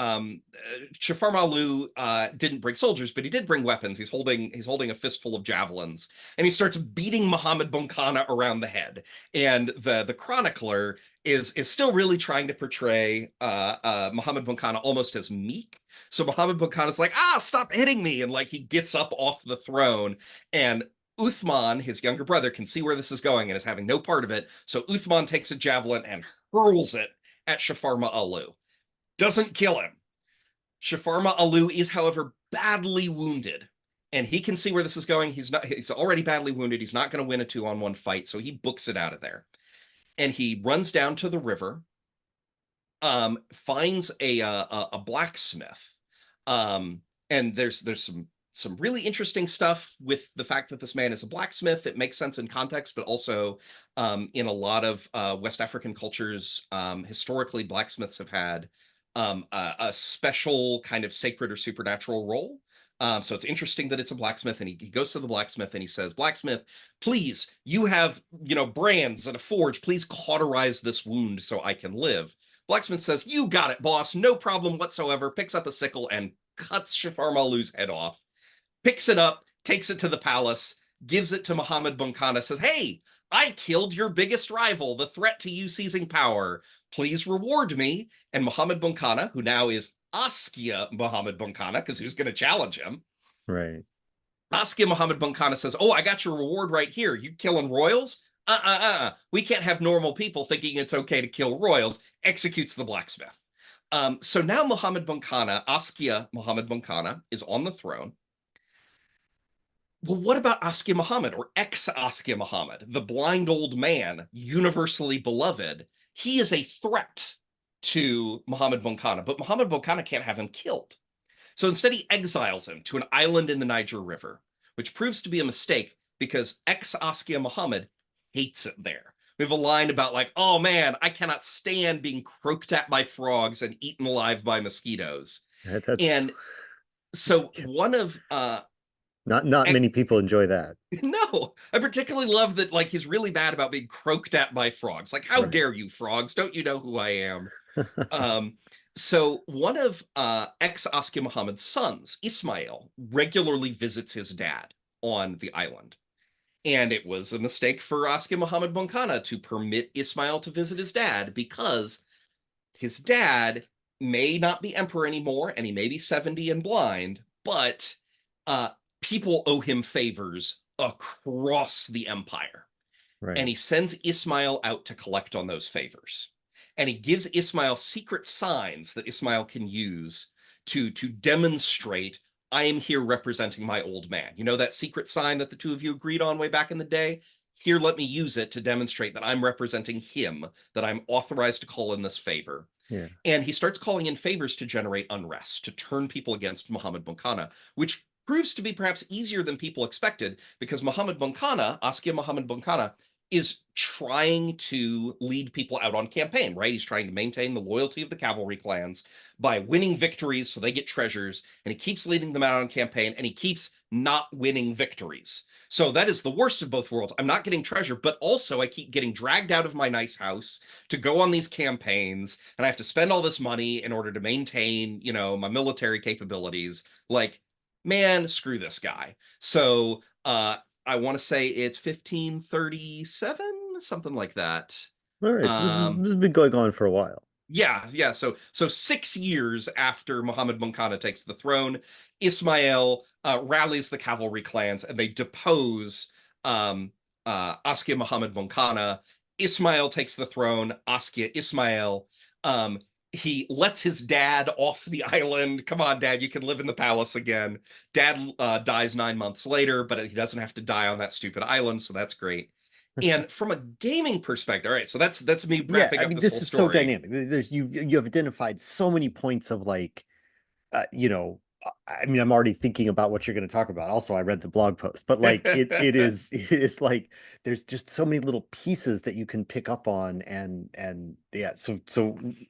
Shafar Malu didn't bring soldiers, but he did bring weapons. He's holding a fistful of javelins, and he starts beating Muhammad Bunkana around the head. And the chronicler is still really trying to portray Muhammad Bunkana almost as meek. So Muhammad Bunkana is like, stop hitting me, and like he gets up off the throne, and Uthman, his younger brother, can see where this is going and is having no part of it. So Uthman takes a javelin and hurls it at Shafarma Alu. Doesn't kill him. Shafarma Alu is, however, badly wounded And he can see where this is going. He's already badly wounded. He's not going to win a 2-on-1 fight, so he books it out of there. And he runs down to the river, finds a blacksmith. And there's some really interesting stuff with the fact that this man is a blacksmith. It makes sense in context, but also in a lot of West African cultures, historically, blacksmiths have had a special kind of sacred or supernatural role. So it's interesting that it's a blacksmith, and he goes to the blacksmith and he says, "Blacksmith, please, you have, brands and a forge. Please cauterize this wound so I can live." Blacksmith says, "You got it, boss. No problem whatsoever." Picks up a sickle and cuts Shafar Malu's head off. Picks it up, takes it to the palace, gives it to Muhammad Bunkana, says, "Hey, I killed your biggest rival, the threat to you seizing power. Please reward me." And Muhammad Bunkana, who now is Askia Muhammad Bunkana, because who's going to challenge him? Right. Askia Muhammad Bunkana says, "Oh, I got your reward right here. You killing royals? We can't have normal people thinking it's okay to kill royals." Executes the blacksmith. So now Muhammad Bunkana, Askia Muhammad Bunkana, is on the throne. Well, what about Askia Muhammad, or ex-Askia Muhammad, the blind old man, universally beloved? He is a threat to Muhammad Bunkana, but Muhammad Bunkana can't have him killed. So instead, he exiles him to an island in the Niger River, which proves to be a mistake because ex-Askia Muhammad hates it there. We have a line about like, "Oh man, I cannot stand being croaked at by frogs and eaten alive by mosquitoes." That's And so one of not many people enjoy that. no, I particularly love that, like, he's really bad about being croaked at by frogs. Like, how Right. dare you, frogs? Don't you know who I am? Um, so one of ex-Askia Muhammad's sons, Ismail, regularly visits his dad on the island. And it was a mistake for Askia Muhammad Bunkana to permit Ismail to visit his dad, because his dad may not be emperor anymore, and he may be 70 and blind, but uh, people owe him favors across the empire. And Right. he sends Ismail out to collect on those favors. And he gives Ismail secret signs that Ismail can use to demonstrate, "I am here representing my old man." You know that secret sign that the two of you agreed on way back in the day? Here, let me use it to demonstrate that I'm representing him, that I'm authorized to call in this favor. Yeah. And he starts calling in favors to generate unrest, to turn people against Muhammad Bunkana, which proves to be perhaps easier than people expected, because Muhammad Bunkana, Askia Muhammad Bunkana, is trying to lead people out on campaign, right? He's trying to maintain the loyalty of the cavalry clans by winning victories so they get treasures, and he keeps leading them out on campaign, and he keeps not winning victories. So that is the worst of both worlds. I'm not getting treasure, but also I keep getting dragged out of my nice house to go on these campaigns, and I have to spend all this money in order to maintain, my military capabilities. Like, man, screw this guy. So I want to say it's 1537, something like that. All right. So Um, this has been going on for a while. yeah. So 6 years after Muhammad Bunkana takes the throne, Ismail rallies the cavalry clans, and they depose Askia Muhammad Bunkana. Ismail takes the throne. Askia Ismail. Um, he lets his dad off the island. "Come on, Dad, you can live in the palace again." Dad dies 9 months later, but he doesn't have to die on that stupid island, so that's great. And from a gaming perspective, all right, so that's me Yeah, wrapping I up mean, this this whole is so story. dynamic. There's you've identified so many points of like, I mean, I'm already thinking about what you're going to talk about. Also, I read the blog post, but like it is like there's just so many little pieces that you can pick up on, and yeah. So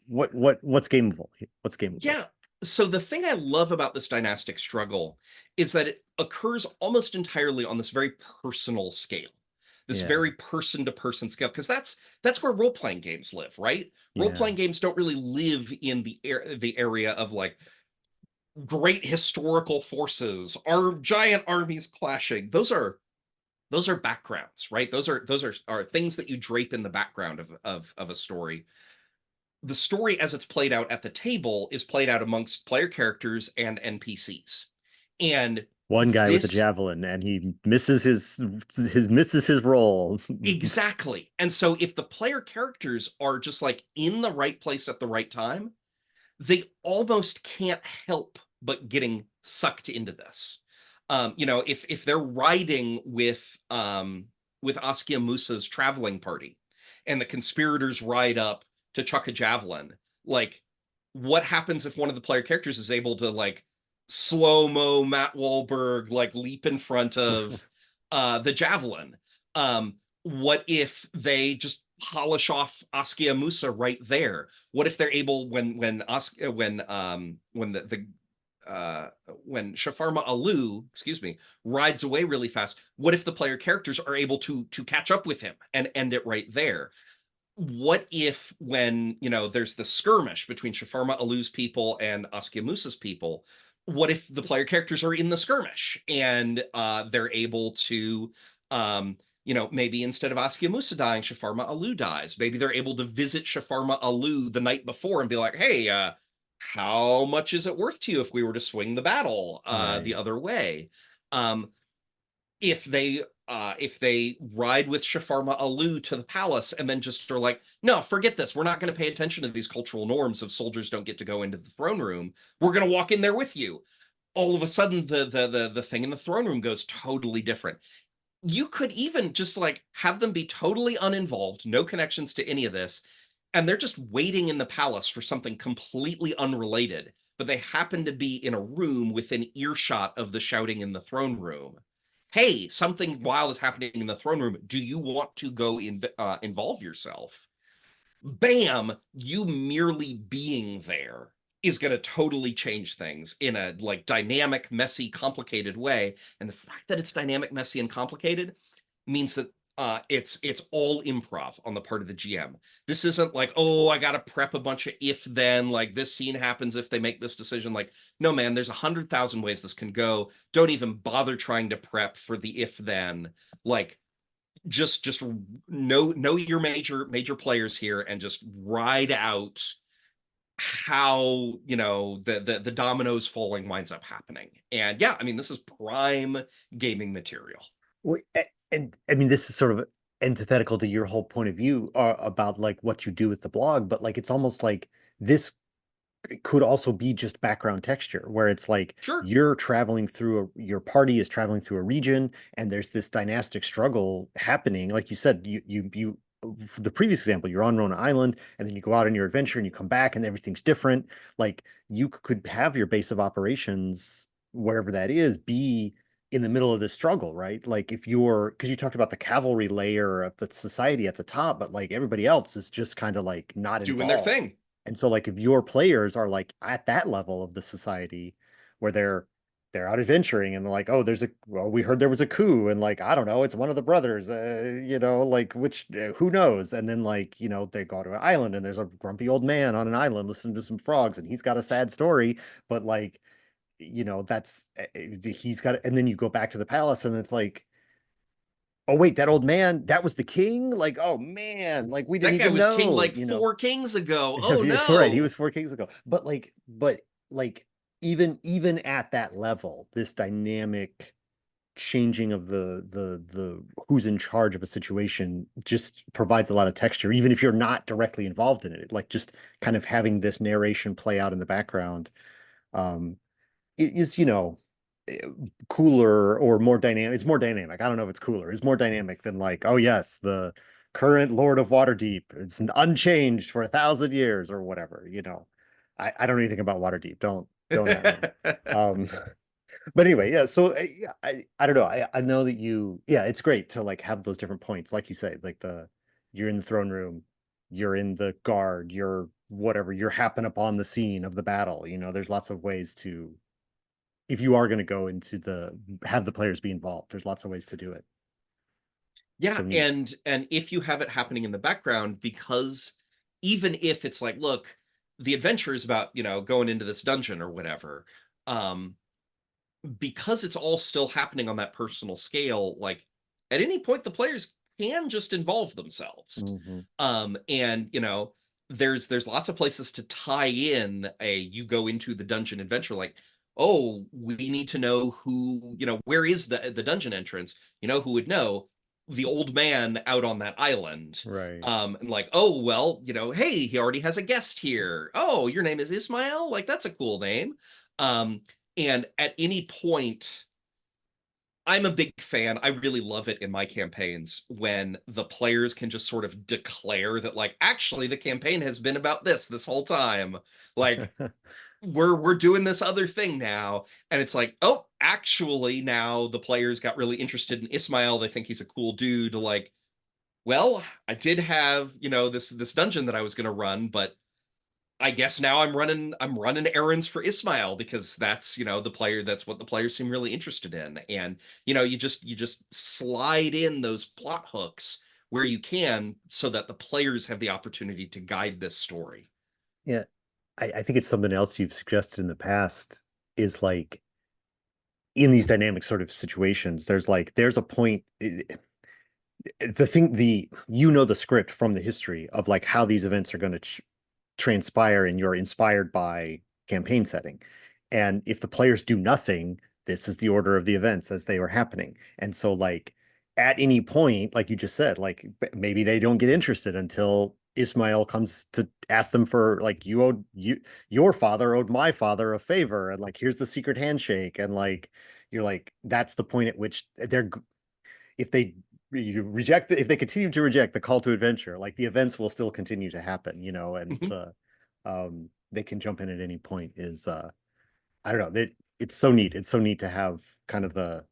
what's gameable? What's gameable? Yeah. So the thing I love about this dynastic struggle is that it occurs almost entirely on this very personal scale, this Yeah, very person to person scale, because that's where role playing games live, right? Role yeah, playing games don't really live in the area of like great historical forces, our giant armies clashing. Those are backgrounds, right? Those are things that you drape in the background of a story. The story as it's played out at the table is played out amongst player characters and NPCs. And one guy with a this javelin, and he misses his role. exactly. And so if the player characters are just like in the right place at the right time, they almost can't help but getting sucked into this. If they're riding with Askia Musa's traveling party, and the conspirators ride up to chuck a javelin, like, what happens if one of the player characters is able to like slow-mo Matt Wahlberg like leap in front of the javelin? What if they just polish off Askia Musa right there? What if they're able, uh, when Shafarma Alu, excuse me, rides away really fast, what if the player characters are able to catch up with him and end it right there? What if, when there's the skirmish between Shafarma Alu's people and Askia Musa's people, what if the player characters are in the skirmish and they're able to maybe instead of Askia Musa dying, Shafarma Alu dies. Maybe they're able to visit Shafarma Alu the night before and be like, hey, how much is it worth to you if we were to swing the battle the Right. other way? Um, if they ride with Shafarma Alu to the palace and then just are like, no, forget this. We're not going to pay attention to these cultural norms of soldiers don't get to go into the throne room. We're going to walk in there with you. All of a sudden, the thing in the throne room goes totally different. You could even just like have them be totally uninvolved, no connections to any of this, and they're just waiting in the palace for something completely unrelated, but they happen to be in a room within earshot of the shouting in the throne room. Hey, something wild is happening in the throne room. Do you want to go involve yourself? Bam, you merely being there is going to totally change things in a like dynamic, messy, complicated way. And the fact that it's dynamic, messy, and complicated means that it's all improv on the part of the GM. This isn't like, oh, I got to prep a bunch of if then, like this scene happens if they make this decision. Like, no, man, there's 100,000 ways this can go. Don't even bother trying to prep for the if then. Like, just know your major players here and just ride out how the dominoes falling winds up happening. And yeah, I mean, this is prime gaming material. And I mean, this is sort of antithetical to your whole point of view about like what you do with the blog, but like it's almost like this could also be just background texture where it's like Sure. you're traveling through your party is traveling through a region and there's this dynastic struggle happening. Like you said, you for the previous example, you're on Rona Island and then you go out on your adventure and you come back and everything's different. Like you could have your base of operations, wherever that is, be in the middle of this struggle, right? Like if you're, because you talked about the cavalry layer of the society at the top, but like everybody else is just kind of like not Doing their involved. thing. And so like if your players are like at that level of the society where they're out adventuring and they're like, oh, we heard there was a coup and like, I don't know, it's one of the brothers, like which, who knows? And then like, they go to an island and there's a grumpy old man on an island listening to some frogs and he's got a sad story, but like, that's, he's got, and then you go back to the palace and it's like, oh wait, that old man, that was the king? Like, oh man, like we didn't That guy even was king know, like 4 kings ago. Oh Right, he no. was 4 kings ago. But like even at that level, this dynamic changing of the who's in charge of a situation just provides a lot of texture, even if you're not directly involved in it. Like just kind of having this narration play out in the background um is eh, cooler or more dynamic. It's more dynamic. I don't know if it's cooler. It's more dynamic than like, oh yes, the current Lord of Waterdeep. It's unchanged for 1,000 years or whatever. I don't know anything about Waterdeep. Don't at me. Um, but anyway, yeah. So yeah, I don't know. I know that yeah, it's great to like have those different points, like you say, like you're in the throne room, you're in the guard, you're whatever, you're happen upon the scene of the battle. There's lots of ways to if you are going to go into have the players be involved, there's lots of ways to do it. Yeah, So neat. and if you have it happening in the background, because even if it's like, look, the adventure is about, going into this dungeon or whatever, um, because it's all still happening on that personal scale, like at any point the players can just involve themselves. Hmm. And there's lots of places to tie in a you go into the dungeon adventure, like, oh, we need to know who, where is the dungeon entrance? Who would know? The old man out on that island. Right. And like, oh, well, hey, he already has a guest here. Oh, your name is Ismail? Like, that's a cool name. Um, and at any point, I'm a big fan. I really love it in my campaigns when the players can just sort of declare that, like, actually the campaign has been about this whole time. Like, we're doing this other thing now, and it's like, oh, actually now the players got really interested in Ismail. They think he's a cool dude. Like, well, I did have, this dungeon that I was going to run, but I guess now I'm running errands for Ismail because that's, that's what the players seem really interested in. And, you just slide in those plot hooks where you can so that the players have the opportunity to guide this story. Yeah, I think it's something else you've suggested in the past is like in these dynamic sort of situations, there's a point the thing the you know the script from the history of like how these events are going to transpire and you're inspired by campaign setting. And if the players do nothing, this is the order of the events as they were happening. And so like at any point, like you just said, like maybe they don't get interested until Ismail comes to ask them for like your father owed my father a favor and like here's the secret handshake and like you're like that's the point at which they're if they you reject if they continue to reject the call to adventure, like the events will still continue to happen, and Mhm, they can jump in at any point is I don't know. It's so neat. It's so neat to have kind of the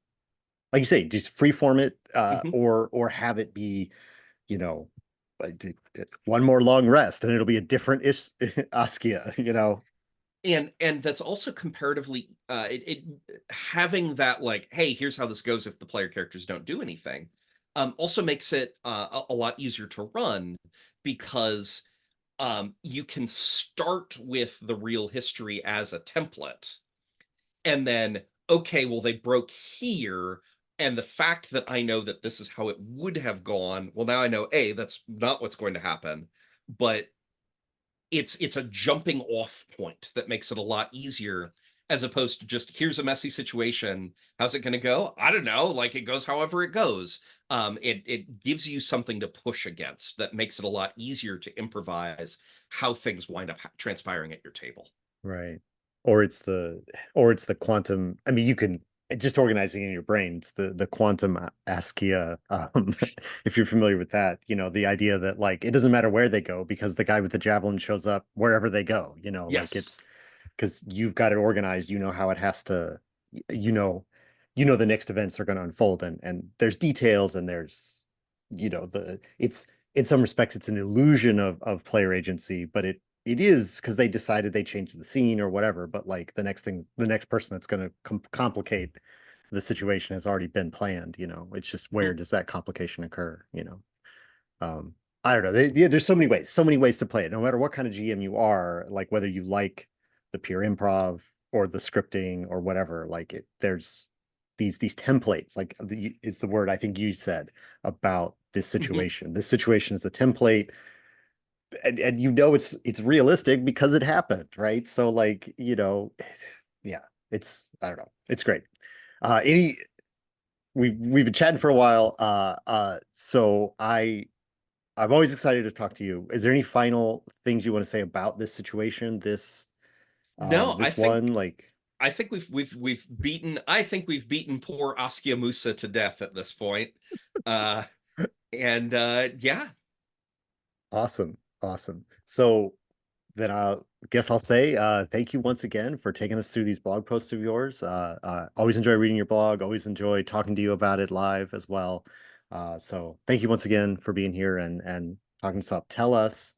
like you say, just free form it mhm. or have it be, you know, one more long rest and it'll be a different ish Askia, And that's also comparatively having that, like, hey, here's how this goes if the player characters don't do anything, also makes it a lot easier to run because you can start with the real history as a template, and then, okay, well, they broke here, and the fact that I know that this is how it would have gone, well, now I know, A, that's not what's going to happen, but it's a jumping off point that makes it a lot easier, as opposed to just, here's a messy situation, how's it going to go, I don't know, like, it goes however it goes. It gives you something to push against that makes it a lot easier to improvise how things wind up transpiring at your table. Right. Or it's the or it's the quantum. I mean, you can just organizing in your brain. It's the quantum Askia. If you're familiar with that, the idea that like it doesn't matter where they go because the guy with the javelin shows up wherever they go. Like Yes. it's because you've got it organized. You know how it has to. You know, the next events are going to unfold, and there's details, and there's the it's in some respects it's an illusion of player agency, but it is because they decided they changed the scene or whatever. But like the next person that's going to complicate the situation has already been planned. It's just where Mm, does that complication occur? Um, I don't know. Yeah, there's so many ways to play it. No matter what kind of GM you are, like whether you like the pure improv or the scripting or whatever, like there's these templates. Like is the word I think you said about this mhm. situation. This situation is a template and it's realistic because it happened, right? So like, yeah, it's I don't know. It's great. Any we've been chatting for a while. So I'm always excited to talk to you. Is there any final things you want to say about this situation, No, I this think one? Like I think we've beaten poor Askia Musa to death at this point. Uh and yeah. awesome, awesome. So then I guess I'll say thank you once again for taking us through these blog posts of yours. Always enjoy reading your blog, always enjoy talking to you about it live as well. So thank you once again for being here and talking stuff. Tell us,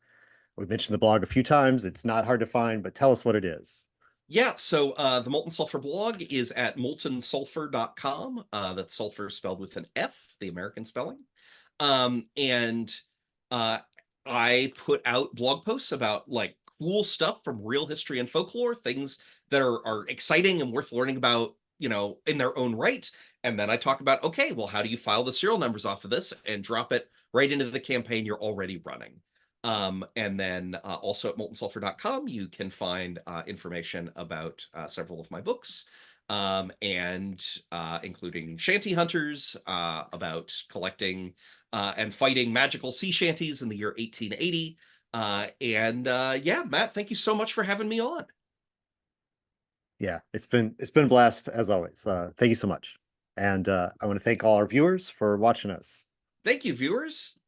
we mentioned the blog a few times. It's not hard to find, but tell us what it is. Yeah, so the Molten Sulfur blog is at moltensulfur.com. That's sulfur spelled with an F, the American spelling. And uh, I put out blog posts about, like, cool stuff from real history and folklore, things that are exciting and worth learning about, in their own right. And then I talk about, okay, well, how do you file the serial numbers off of this and drop it right into the campaign you're already running? And then also at moltensulfur.com, you can find information about several of my books, and including Shanty Hunters, about collecting and fighting magical sea shanties in the year 1880. And yeah, Matt, thank you so much for having me on. Yeah, it's been a blast as always. Thank you so much. And I want to thank all our viewers for watching us. Thank you, viewers.